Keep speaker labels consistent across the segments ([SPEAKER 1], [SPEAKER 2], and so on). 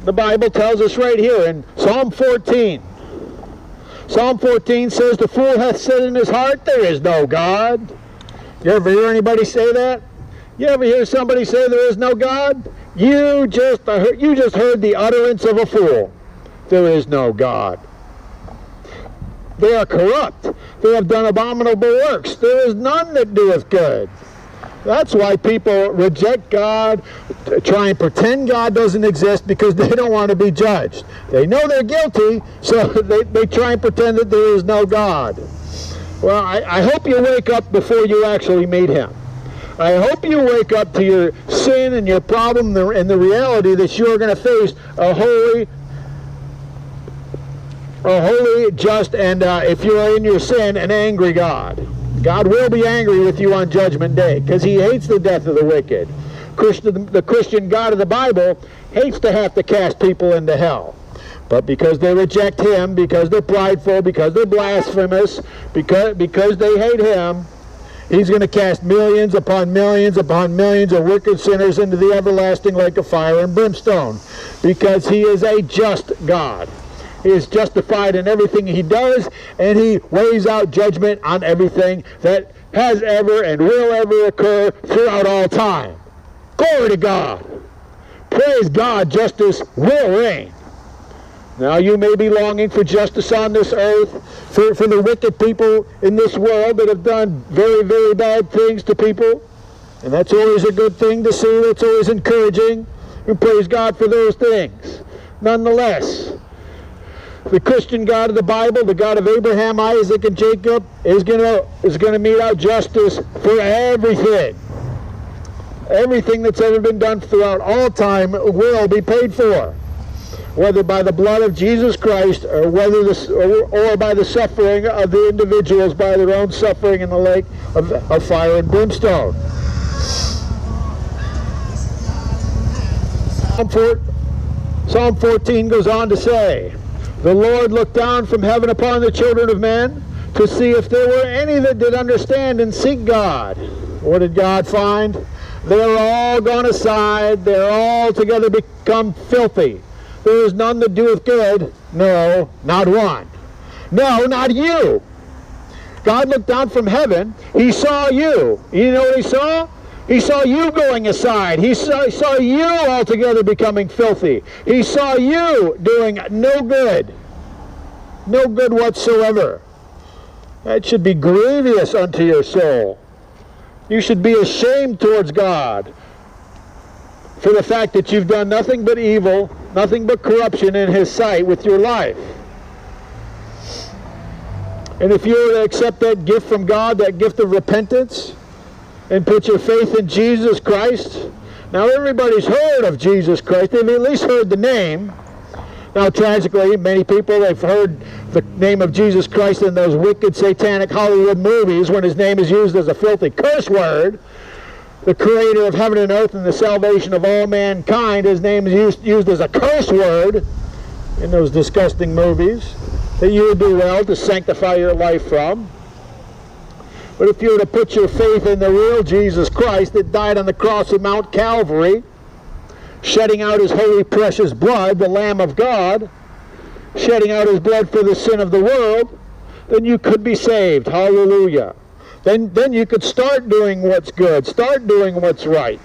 [SPEAKER 1] The Bible tells us right here in Psalm 14. Psalm 14 says, the fool hath said in his heart, there is no God. You ever hear anybody say that? You ever hear somebody say there is no God? You just heard the utterance of a fool. There is no God. They are corrupt. They have done abominable works. There is none that doeth good. That's why people reject God, try and pretend God doesn't exist because they don't want to be judged. They know they're guilty, so they try and pretend that there is no God. Well, I hope you wake up before you actually meet him. I hope you wake up to your sin and your problem and the reality that you're going to face a holy, just, and if you're in your sin, an angry God. God will be angry with you on Judgment Day because he hates the death of the wicked. The Christian God of the Bible hates to have to cast people into hell. But because they reject him, because they're prideful, because they're blasphemous, because they hate him, he's going to cast millions upon millions upon millions of wicked sinners into the everlasting lake of fire and brimstone because he is a just God. He is justified in everything he does, and he weighs out judgment on everything that has ever and will ever occur throughout all time. Glory to God. Praise God, justice will reign. Now you may be longing for justice on this earth, for the wicked people in this world that have done very, very bad things to people. And that's always a good thing to see. That's always encouraging. And praise God for those things. Nonetheless, the Christian God of the Bible, the God of Abraham, Isaac, and Jacob, is going to mete out justice for everything. Everything that's ever been done throughout all time will be paid for, whether by the blood of Jesus Christ or by the suffering of the individuals by their own suffering in the lake of fire and brimstone. Psalm 14 goes on to say, the Lord looked down from heaven upon the children of men to see if there were any that did understand and seek God. What did God find? They're all gone aside. They're all together become filthy. There is none that doeth good. No, not one. No, not you. God looked down from heaven. He saw you. You know what he saw? He saw you going aside. He saw you altogether becoming filthy. He saw you doing no good. No good whatsoever. That should be grievous unto your soul. You should be ashamed towards God for the fact that you've done nothing but evil, nothing but corruption in his sight with your life. And if you were to accept that gift from God, that gift of repentance, and put your faith in Jesus Christ. Now everybody's heard of Jesus Christ. They've at least heard the name. Now tragically, many people have heard the name of Jesus Christ in those wicked satanic Hollywood movies when his name is used as a filthy curse word. The creator of heaven and earth and the salvation of all mankind, his name is used as a curse word in those disgusting movies that you would do well to sanctify your life from. But if you were to put your faith in the real Jesus Christ that died on the cross of Mount Calvary, shedding out his holy precious blood, the Lamb of God, shedding out his blood for the sin of the world, then you could be saved. Hallelujah. Then you could start doing what's good, start doing what's right.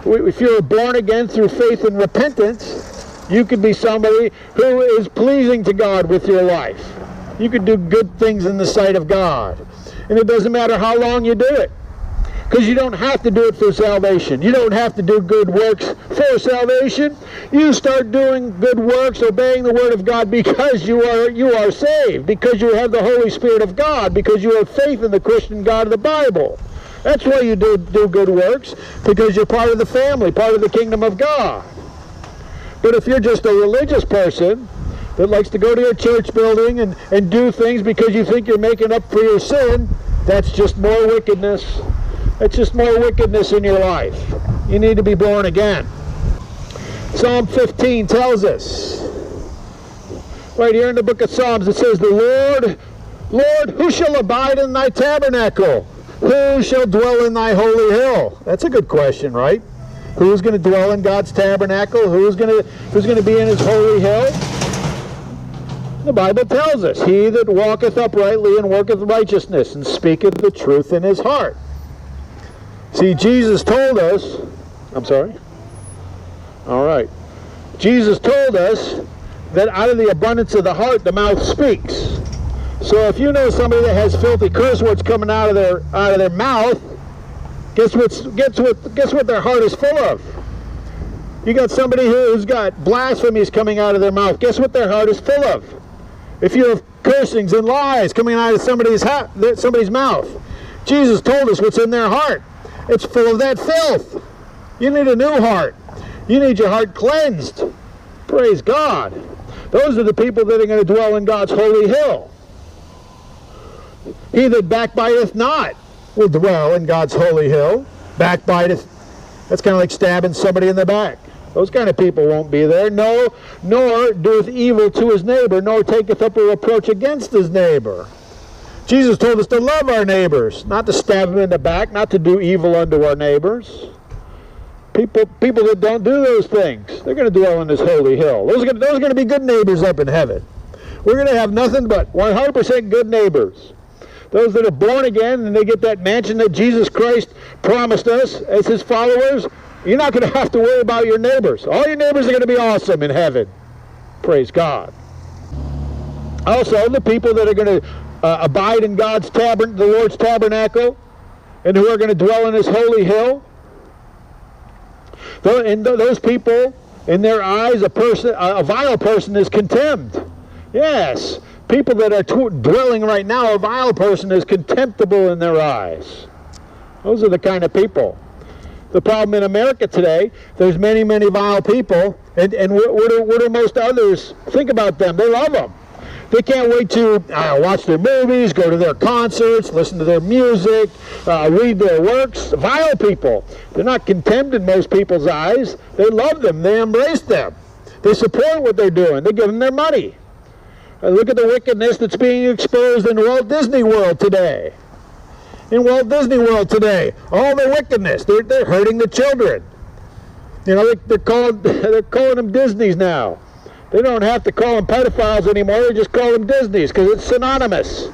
[SPEAKER 1] If you're born again through faith and repentance, you could be somebody who is pleasing to God with your life. You could do good things in the sight of God. And it doesn't matter how long you do it. Because you don't have to do it for salvation. You don't have to do good works for salvation. You start doing good works, obeying the Word of God because you are saved, because you have the Holy Spirit of God, because you have faith in the Christian God of the Bible. That's why you do good works, because you're part of the family, part of the kingdom of God. But if you're just a religious person that likes to go to your church building and do things because you think you're making up for your sin, that's just more wickedness. That's just more wickedness in your life. You need to be born again. Psalm 15 tells us, right here in the book of Psalms, it says, the Lord, who shall abide in thy tabernacle? Who shall dwell in thy holy hill? That's a good question, right? Who's going to dwell in God's tabernacle? Who's going to be in his holy hill? The Bible tells us, he that walketh uprightly and worketh righteousness and speaketh the truth in his heart. See, Jesus told us, I'm sorry? All right. Jesus told us that out of the abundance of the heart, the mouth speaks. So if you know somebody that has filthy curse words coming out of their mouth, guess what their heart is full of? You got somebody who's got blasphemies coming out of their mouth. Guess what their heart is full of? If you have cursings and lies coming out of somebody's mouth, Jesus told us what's in their heart. It's full of that filth. You need a new heart. You need your heart cleansed. Praise God. Those are the people that are going to dwell in God's holy hill. He that backbiteth not will dwell in God's holy hill. Backbiteth, that's kind of like stabbing somebody in the back. Those kind of people won't be there. No, nor doeth evil to his neighbor, nor taketh up a reproach against his neighbor. Jesus told us to love our neighbors, not to stab them in the back, not to do evil unto our neighbors. People that don't do those things, they're going to dwell in this holy hill. Those are going to be good neighbors up in heaven. We're going to have nothing but 100% good neighbors. Those that are born again and they get that mansion that Jesus Christ promised us as his followers, you're not going to have to worry about your neighbors. All your neighbors are going to be awesome in heaven. Praise God. Also, the people that are going to abide in the Lord's tabernacle, and who are going to dwell in his holy hill, those people, in their eyes, a vile person is contemned. Yes, people that are dwelling right now, a vile person is contemptible in their eyes. Those are the kind of people. The problem in America today, there's many, many vile people, and what do most others think about them? They love them. They can't wait to watch their movies, go to their concerts, listen to their music, read their works. Vile people. They're not contemned in most people's eyes. They love them. They embrace them. They support what they're doing. They give them their money. Look at the wickedness that's being exposed in Walt Disney World today. In Walt Disney World today, all the wickedness. They're hurting the children. You know, they're calling them Disneys now. They don't have to call them pedophiles anymore. They just call them Disneys because it's synonymous.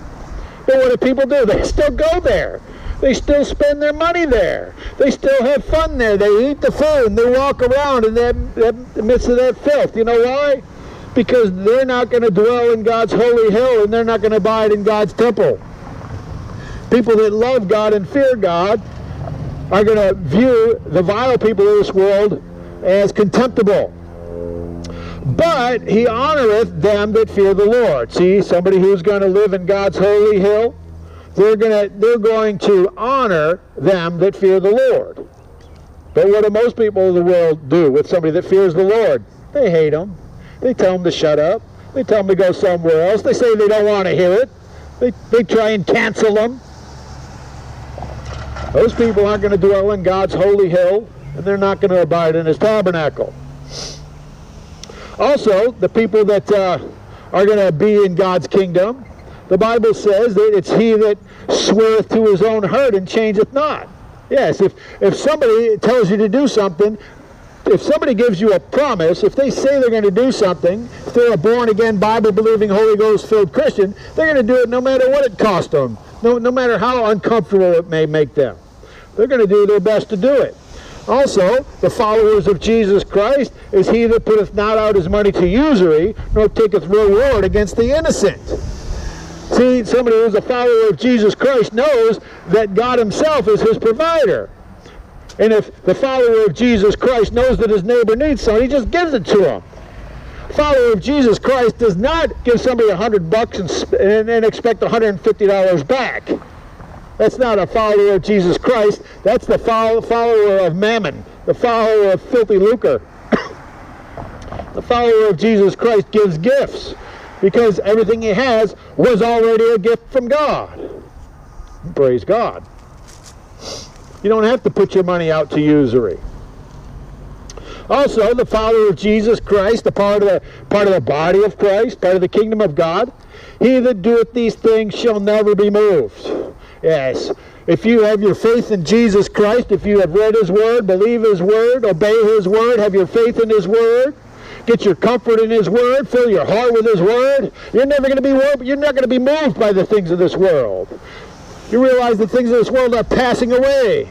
[SPEAKER 1] But what do people do? They still go there. They still spend their money there. They still have fun there. They eat the food and they walk around in the midst of that filth. You know why? Because they're not going to dwell in God's holy hill and they're not going to abide in God's temple. People that love God and fear God are going to view the vile people of this world as contemptible. But he honoreth them that fear the Lord. See, somebody who's going to live in God's holy hill, they're going to honor them that fear the Lord. But what do most people of the world do with somebody that fears the Lord? They hate them. They tell them to shut up. They tell them to go somewhere else. They say they don't want to hear it. They try and cancel them. Those people aren't going to dwell in God's holy hill, and they're not going to abide in his tabernacle. Also, the people that are going to be in God's kingdom, the Bible says that it's he that sweareth to his own hurt and changeth not. Yes, if somebody tells you to do something, if somebody gives you a promise, if they say they're going to do something, if they're a born-again, Bible-believing, Holy Ghost-filled Christian, they're going to do it no matter what it costs them, no matter how uncomfortable it may make them. They're going to do their best to do it. Also, the followers of Jesus Christ is he that putteth not out his money to usury, nor taketh reward against the innocent. See, somebody who's a follower of Jesus Christ knows that God himself is his provider. And if the follower of Jesus Christ knows that his neighbor needs something, he just gives it to him. Follower of Jesus Christ does not give somebody $100 and expect $150 back. That's not a follower of Jesus Christ. That's the follower of Mammon, the follower of filthy lucre. The follower of Jesus Christ gives gifts because everything he has was already a gift from God. Praise God. You don't have to put your money out to usury. Also, the follower of Jesus Christ, a part of the body of Christ, part of the kingdom of God, he that doeth these things shall never be moved. Yes, If you have your faith in Jesus Christ, if you have read His Word, believe His Word, obey His Word, have your faith in His Word, get your comfort in His Word, fill your heart with His Word, you're not going to be moved by the things of this world. You realize the things of this world are passing away.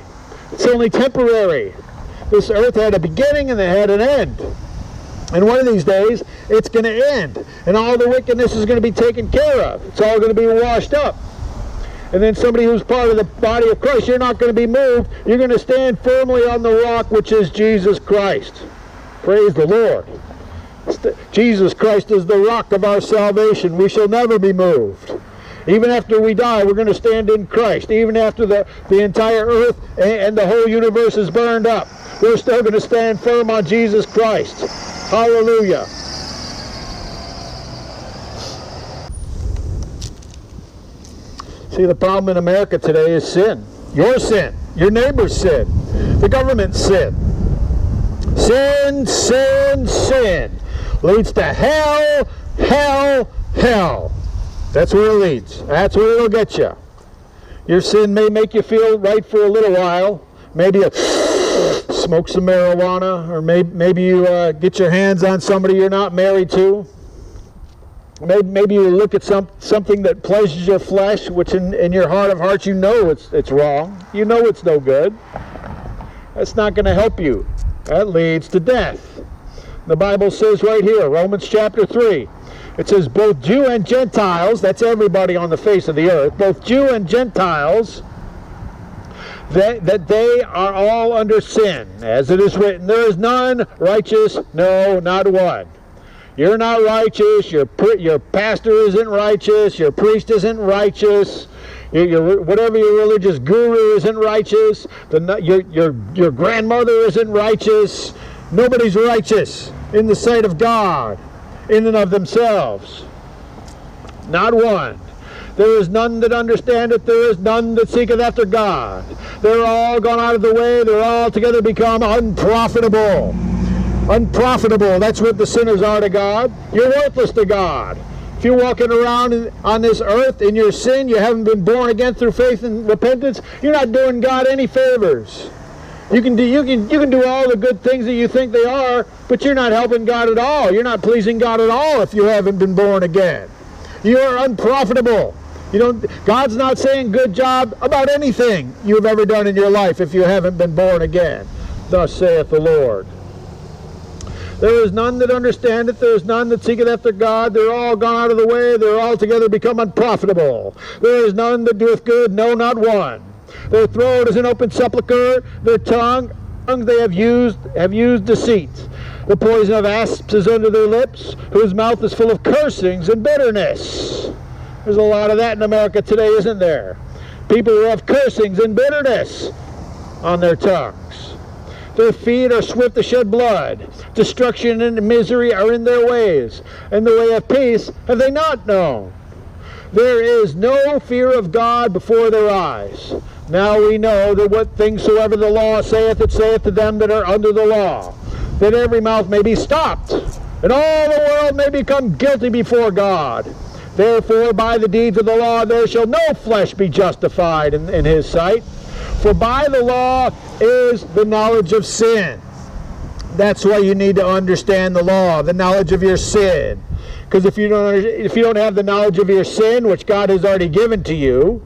[SPEAKER 1] It's only temporary. This earth had a beginning and it had an end. And one of these days, it's going to end. And all the wickedness is going to be taken care of. It's all going to be washed up. And then somebody who's part of the body of Christ, you're not going to be moved. You're going to stand firmly on the rock, which is Jesus Christ. Praise the Lord. Jesus Christ is the rock of our salvation. We shall never be moved. Even after we die, we're going to stand in Christ. Even after the entire earth and the whole universe is burned up, we're still going to stand firm on Jesus Christ. Hallelujah. See, the problem in America today is sin. Your sin. Your neighbor's sin. The government's sin. Sin, sin, sin. Leads to hell, hell, hell. That's where it leads. That's where it'll get you. Your sin may make you feel right for a little while. Maybe you smoke some marijuana, or maybe you get your hands on somebody you're not married to. Maybe you look at something that pleases your flesh, which in your heart of hearts you know it's wrong. You know it's no good. That's not going to help you. That leads to death. The Bible says right here, Romans chapter 3, it says both Jew and Gentiles, that's everybody on the face of the earth, both Jew and Gentiles, that they are all under sin. As it is written, there is none righteous, no, not one. You're not righteous, your pastor isn't righteous, your priest isn't righteous, whatever your religious guru isn't righteous, your grandmother isn't righteous. Nobody's righteous in the sight of God, in and of themselves. Not one. There is none that understandeth, there is none that seeketh after God. They're all gone out of the way, they're all together become unprofitable. Unprofitable, that's what the sinners are to God. You're worthless to God. If you're walking around on this earth in your sin, you haven't been born again through faith and repentance, you're not doing God any favors. You can do all the good things that you think they are, but you're not helping God at all. You're not pleasing God at all if you haven't been born again. You are unprofitable. God's not saying good job about anything you've ever done in your life if you haven't been born again. Thus saith the Lord. There is none that understandeth, there is none that seeketh after God. They're all gone out of the way, they're altogether become unprofitable. There is none that doeth good, no, not one. Their throat is an open sepulchre, their tongue they have used deceit. The poison of asps is under their lips, whose mouth is full of cursings and bitterness. There's a lot of that in America today, isn't there? People who have cursings and bitterness on their tongues. Their feet are swift to shed blood. Destruction and misery are in their ways, and the way of peace have they not known. There is no fear of God before their eyes. Now we know that what things soever the law saith, it saith to them that are under the law, that every mouth may be stopped, and all the world may become guilty before God. Therefore by the deeds of the law there shall no flesh be justified in his sight. For by the law is the knowledge of sin. That's why you need to understand the law, the knowledge of your sin. Because if you don't have the knowledge of your sin, which God has already given to you,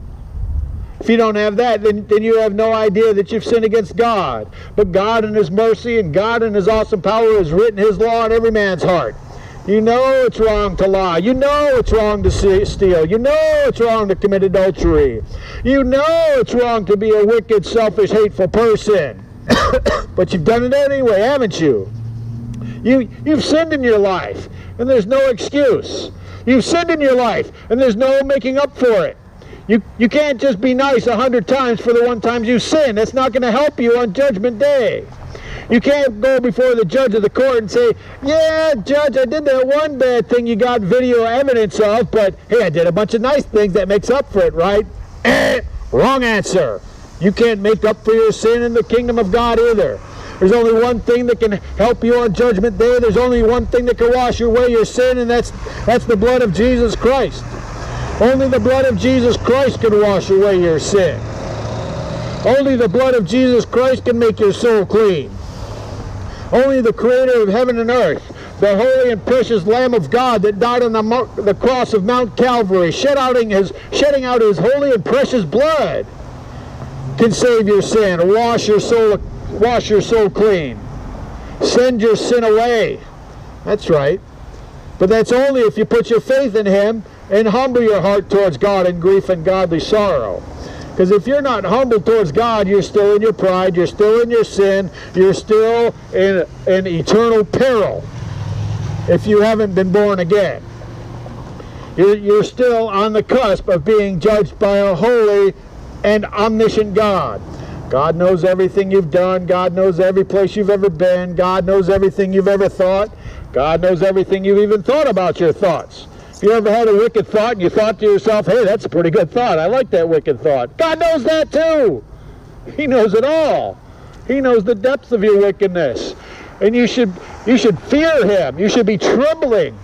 [SPEAKER 1] if you don't have that, then you have no idea that you've sinned against God. But God in His mercy and God in His awesome power has written His law in every man's heart. You know it's wrong to lie. You know it's wrong to steal. You know it's wrong to commit adultery. You know it's wrong to be a wicked, selfish, hateful person. But you've done it anyway, haven't you? You've sinned in your life, and there's no excuse. You've sinned in your life, and there's no making up for it. You can't just be nice 100 times for the one time you sin. That's not going to help you on Judgment Day. You can't go before the judge of the court and say, yeah, judge, I did that one bad thing you got video evidence of, but hey, I did a bunch of nice things that makes up for it, right? Wrong answer. You can't make up for your sin in the kingdom of God either. There's only one thing that can help you on Judgment Day. There's only one thing that can wash away your sin, and that's the blood of Jesus Christ. Only the blood of Jesus Christ can wash away your sin. Only the blood of Jesus Christ can make your soul clean. Only the Creator of heaven and earth, the holy and precious Lamb of God that died on the cross of Mount Calvary, shedding out his holy and precious blood, can save your sin, wash your soul clean, send your sin away. That's right. But that's only if you put your faith in him and humble your heart towards God in grief and godly sorrow. Because if you're not humble towards God, you're still in your pride, you're still in your sin, you're still in eternal peril if you haven't been born again. You're still on the cusp of being judged by a holy and omniscient God. God knows everything you've done. God knows every place you've ever been. God knows everything you've ever thought. God knows everything you've even thought about your thoughts. If you ever had a wicked thought and you thought to yourself, hey, that's a pretty good thought. I like that wicked thought. God knows that too. He knows it all. He knows the depths of your wickedness. And you should fear him. You should be trembling.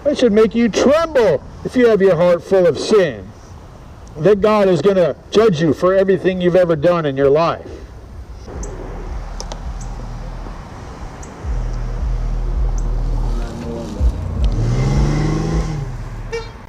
[SPEAKER 1] It should make you tremble if you have your heart full of sin, that God is going to judge you for everything you've ever done in your life.